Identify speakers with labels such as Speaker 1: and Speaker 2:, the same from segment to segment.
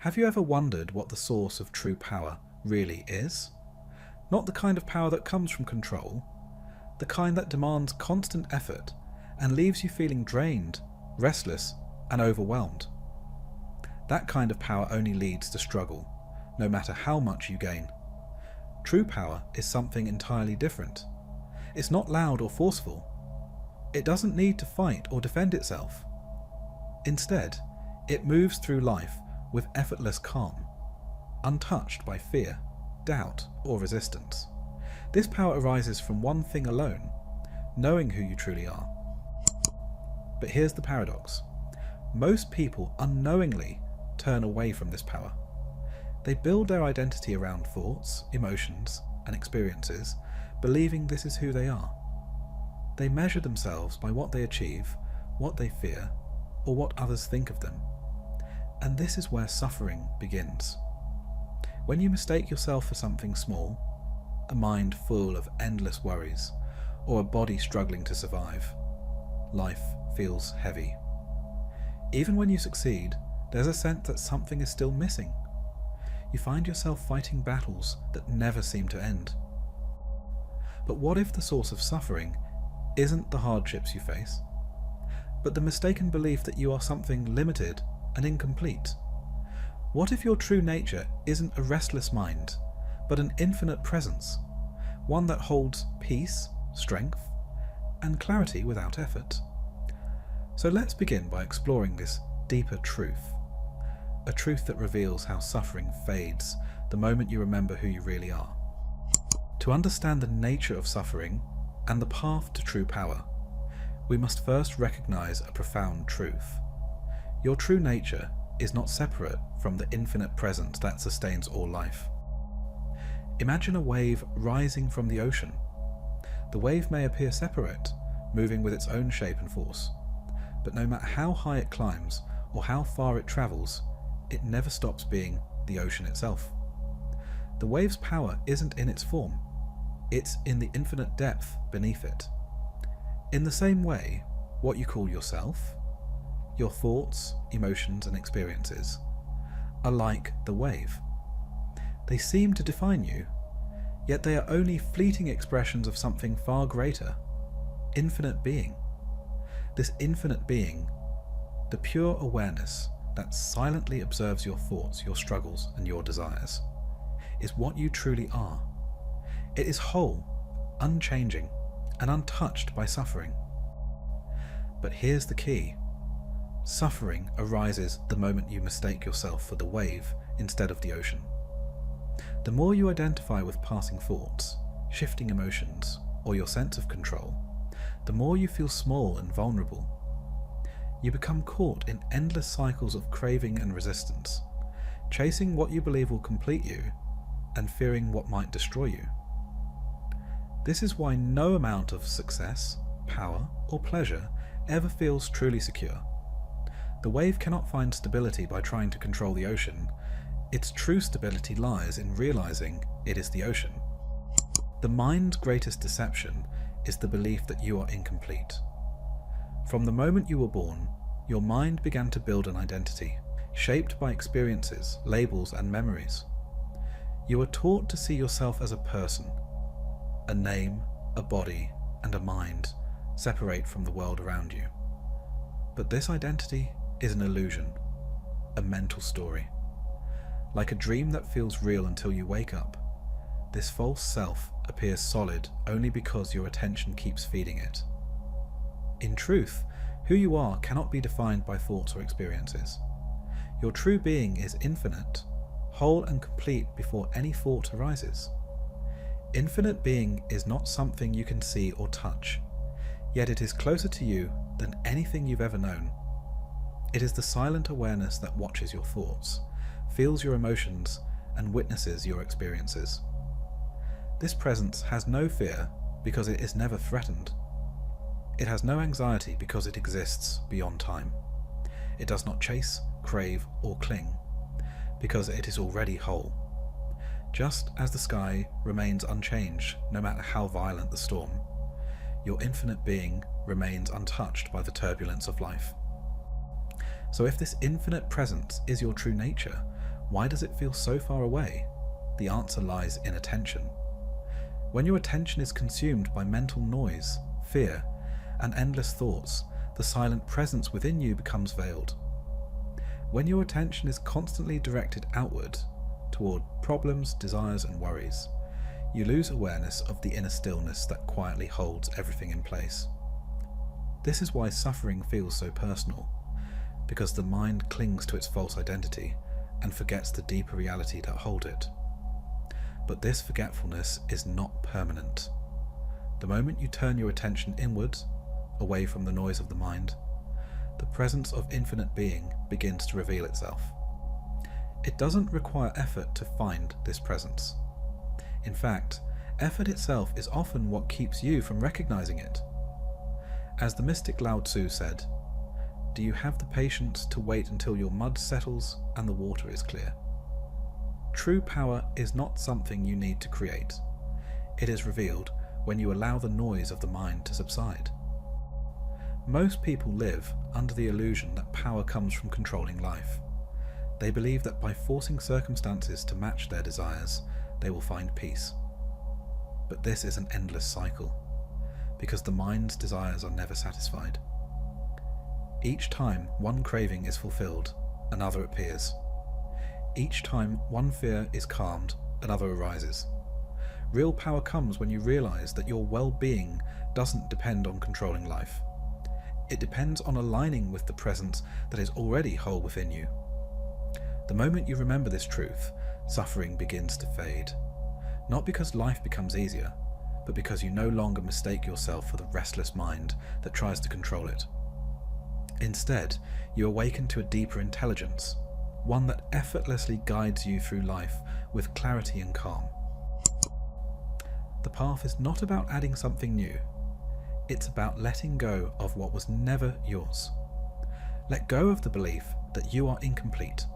Speaker 1: Have you ever wondered what the source of true power really is? Not the kind of power that comes from control, the kind that demands constant effort and leaves you feeling drained, restless, and overwhelmed. That kind of power only leads to struggle, no matter how much you gain. True power is something entirely different. It's not loud or forceful. It doesn't need to fight or defend itself. Instead, it moves through life with effortless calm, untouched by fear, doubt, or resistance. This power arises from one thing alone: knowing who you truly are. But here's the paradox. Most people unknowingly turn away from this power. They build their identity around thoughts, emotions, and experiences, believing this is who they are. They measure themselves by what they achieve, what they fear, or what others think of them. And this is where suffering begins. When you mistake yourself for something small, a mind full of endless worries, or a body struggling to survive, life feels heavy. Even when you succeed, there's a sense that something is still missing. You find yourself fighting battles that never seem to end. But what if the source of suffering isn't the hardships you face, but the mistaken belief that you are something limited and incomplete? What if your true nature isn't a restless mind, but an infinite presence, one that holds peace, strength, and clarity without effort? So let's begin by exploring this deeper truth, a truth that reveals how suffering fades the moment you remember who you really are. To understand the nature of suffering and the path to true power, we must first recognize a profound truth. Your true nature is not separate from the infinite presence that sustains all life. Imagine a wave rising from the ocean. The wave may appear separate, moving with its own shape and force, but no matter how high it climbs or how far it travels, it never stops being the ocean itself. The wave's power isn't in its form, it's in the infinite depth beneath it. In the same way, what you call yourself, your thoughts, emotions, and experiences are like the wave. They seem to define you, yet they are only fleeting expressions of something far greater, infinite being. This infinite being, the pure awareness that silently observes your thoughts, your struggles, and your desires, is what you truly are. It is whole, unchanging, and untouched by suffering. But here's the key. Suffering arises the moment you mistake yourself for the wave instead of the ocean. The more you identify with passing thoughts, shifting emotions, or your sense of control, the more you feel small and vulnerable. You become caught in endless cycles of craving and resistance, chasing what you believe will complete you and fearing what might destroy you. This is why no amount of success, power, or pleasure ever feels truly secure. The wave cannot find stability by trying to control the ocean. Its true stability lies in realizing it is the ocean. The mind's greatest deception is the belief that you are incomplete. From the moment you were born, your mind began to build an identity, shaped by experiences, labels, and memories. You were taught to see yourself as a person, a name, a body, and a mind, separate from the world around you. But this identity is an illusion, a mental story. Like a dream that feels real until you wake up, this false self appears solid only because your attention keeps feeding it. In truth, who you are cannot be defined by thoughts or experiences. Your true being is infinite, whole and complete before any thought arises. Infinite being is not something you can see or touch, yet it is closer to you than anything you've ever known. It is the silent awareness that watches your thoughts, feels your emotions, and witnesses your experiences. This presence has no fear because it is never threatened. It has no anxiety because it exists beyond time. It does not chase, crave, or cling because it is already whole. Just as the sky remains unchanged no matter how violent the storm, your infinite being remains untouched by the turbulence of life. So if this infinite presence is your true nature, Why does it feel so far away? The answer lies in attention. When your attention is consumed by mental noise, fear, and endless thoughts, the silent presence within you becomes veiled. When your attention is constantly directed outward, toward problems, desires, and worries, you lose awareness of the inner stillness that quietly holds everything in place. This is why suffering feels so personal, because the mind clings to its false identity and forgets the deeper reality that holds it. But this forgetfulness is not permanent. The moment you turn your attention inwards, away from the noise of the mind, the presence of infinite being begins to reveal itself. It doesn't require effort to find this presence. In fact, effort itself is often what keeps you from recognizing it. As the mystic Lao Tzu said, "Do you have the patience to wait until your mud settles and the water is clear?" True power is not something you need to create. It is revealed when you allow the noise of the mind to subside. Most people live under the illusion that power comes from controlling life. They believe that by forcing circumstances to match their desires, they will find peace. But this is an endless cycle, because the mind's desires are never satisfied. Each time one craving is fulfilled, another appears. Each time one fear is calmed, another arises. Real power comes when you realize that your well-being doesn't depend on controlling life. It depends on aligning with the presence that is already whole within you. The moment you remember this truth, suffering begins to fade. Not because life becomes easier, but because you no longer mistake yourself for the restless mind that tries to control it. Instead, you awaken to a deeper intelligence, one that effortlessly guides you through life with clarity and calm. The path is not about adding something new. It's about letting go of what was never yours. Let go of the belief that you are incomplete.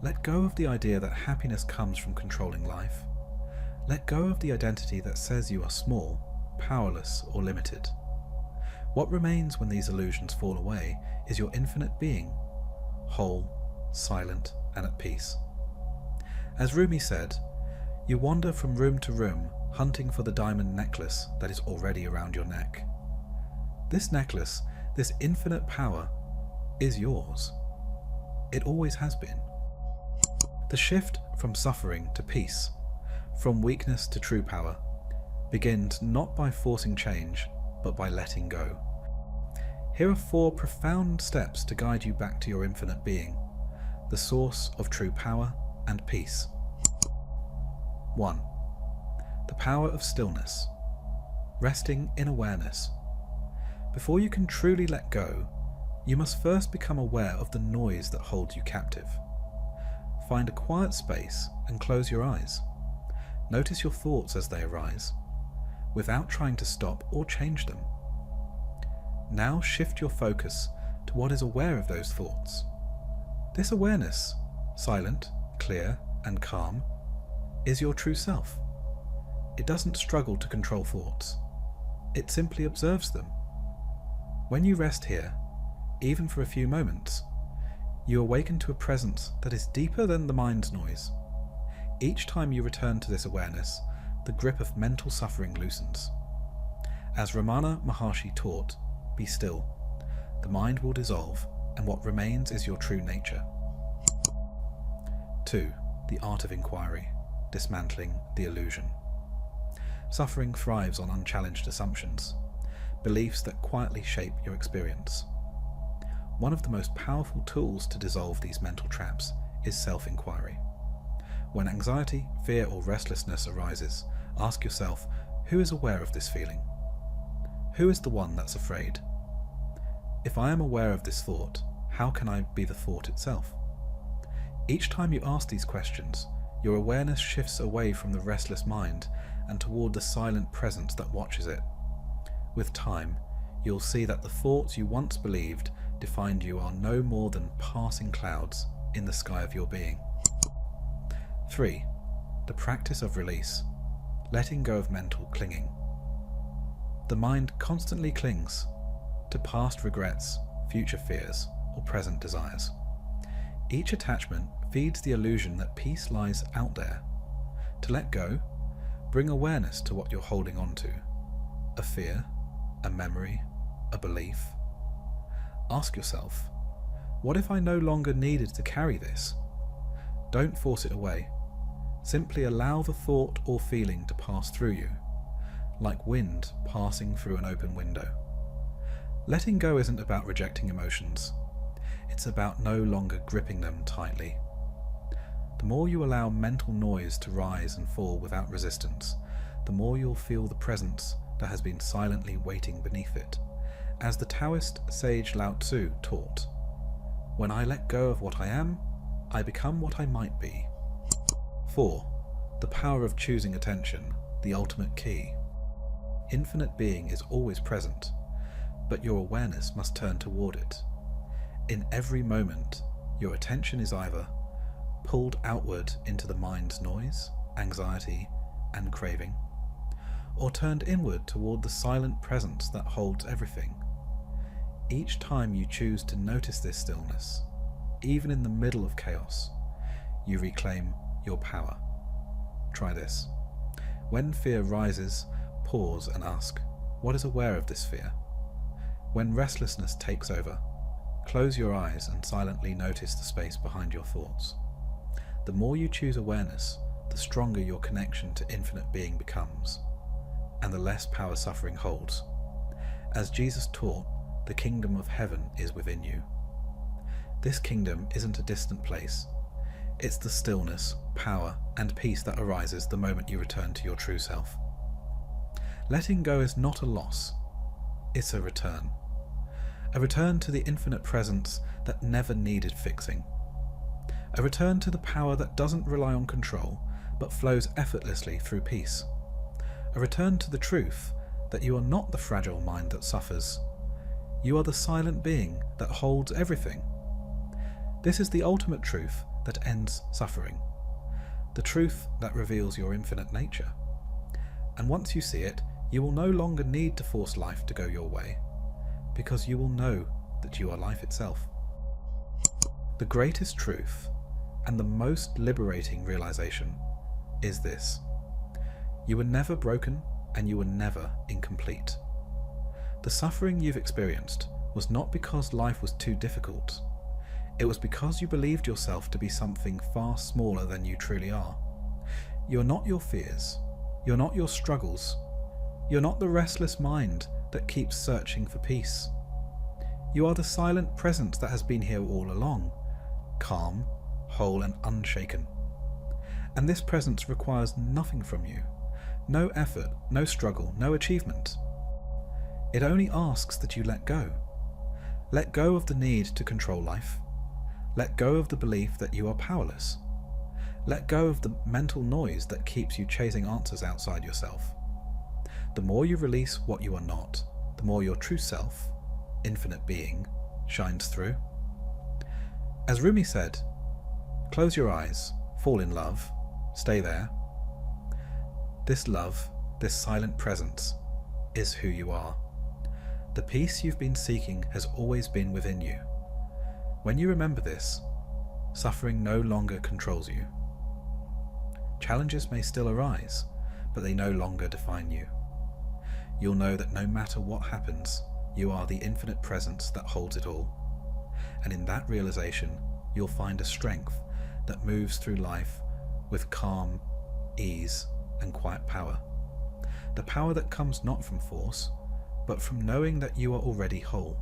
Speaker 1: Let go of the idea that happiness comes from controlling life. Let go of the identity that says you are small, powerless, or limited. What remains when these illusions fall away is your infinite being, whole, silent, and at peace. As Rumi said, "You wander from room to room, hunting for the diamond necklace that is already around your neck." This necklace, this infinite power, is yours. It always has been. The shift from suffering to peace, from weakness to true power, begins not by forcing change, but by letting go. Here are 4 profound steps to guide you back to your infinite being, the source of true power and peace. 1. The power of stillness, resting in awareness. Before you can truly let go, you must first become aware of the noise that holds you captive. Find a quiet space and close your eyes. Notice your thoughts as they arise, without trying to stop or change them. Now shift your focus to what is aware of those thoughts. This awareness, silent, clear, and calm, is your true self. It doesn't struggle to control thoughts. It simply observes them. When you rest here, even for a few moments, you awaken to a presence that is deeper than the mind's noise. Each time you return to this awareness, the grip of mental suffering loosens. As Ramana Maharshi taught, be still. The mind will dissolve, and what remains is your true nature. 2. The art of inquiry, dismantling the illusion. Suffering thrives on unchallenged assumptions, beliefs that quietly shape your experience. One of the most powerful tools to dissolve these mental traps is self-inquiry. When anxiety, fear, or restlessness arises, ask yourself, who is aware of this feeling? Who is the one that's afraid? If I am aware of this thought, how can I be the thought itself? Each time you ask these questions, your awareness shifts away from the restless mind and toward the silent presence that watches it. With time, you'll see that the thoughts you once believed defined you are no more than passing clouds in the sky of your being. 3. The practice of release, letting go of mental clinging. The mind constantly clings to past regrets, future fears, or present desires. Each attachment feeds the illusion that peace lies out there. To let go, bring awareness to what you're holding on to. A fear, a memory, a belief. Ask yourself, what if I no longer needed to carry this? Don't force it away. Simply allow the thought or feeling to pass through you, like wind passing through an open window. Letting go isn't about rejecting emotions. It's about no longer gripping them tightly. The more you allow mental noise to rise and fall without resistance, the more you'll feel the presence that has been silently waiting beneath it. As the Taoist sage Lao Tzu taught, when I let go of what I am, I become what I might be. 4. The power of choosing attention, the ultimate key. Infinite being is always present, but your awareness must turn toward it. In every moment, your attention is either pulled outward into the mind's noise, anxiety, and craving, or turned inward toward the silent presence that holds everything. Each time you choose to notice this stillness, even in the middle of chaos, you reclaim your power. Try this. When fear rises, pause and ask, what is aware of this fear? When restlessness takes over, close your eyes and silently notice the space behind your thoughts. The more you choose awareness, the stronger your connection to infinite being becomes, and the less power suffering holds. As Jesus taught, the kingdom of heaven is within you. This kingdom isn't a distant place. It's the stillness, power, and peace that arises the moment you return to your true self. Letting go is not a loss. It's a return. A return to the infinite presence that never needed fixing. A return to the power that doesn't rely on control, but flows effortlessly through peace. A return to the truth that you are not the fragile mind that suffers. You are the silent being that holds everything. This is the ultimate truth that ends suffering. The truth that reveals your infinite nature. And once you see it, you will no longer need to force life to go your way, because you will know that you are life itself. The greatest truth and the most liberating realization is this: you were never broken and you were never incomplete. The suffering you've experienced was not because life was too difficult. It was because you believed yourself to be something far smaller than you truly are. You're not your fears. You're not your struggles. You're not the restless mind that keeps searching for peace. You are the silent presence that has been here all along, calm, whole and unshaken. And this presence requires nothing from you. No effort, no struggle, no achievement. It only asks that you let go. Let go of the need to control life. Let go of the belief that you are powerless. Let go of the mental noise that keeps you chasing answers outside yourself. The more you release what you are not, the more your true self, infinite being, shines through. As Rumi said, close your eyes, fall in love, stay there. This love, this silent presence, is who you are. The peace you've been seeking has always been within you. When you remember this, suffering no longer controls you. Challenges may still arise, but they no longer define you. You'll know that no matter what happens, you are the infinite presence that holds it all. And in that realization, you'll find a strength that moves through life with calm, ease, and quiet power. The power that comes not from force, but from knowing that you are already whole.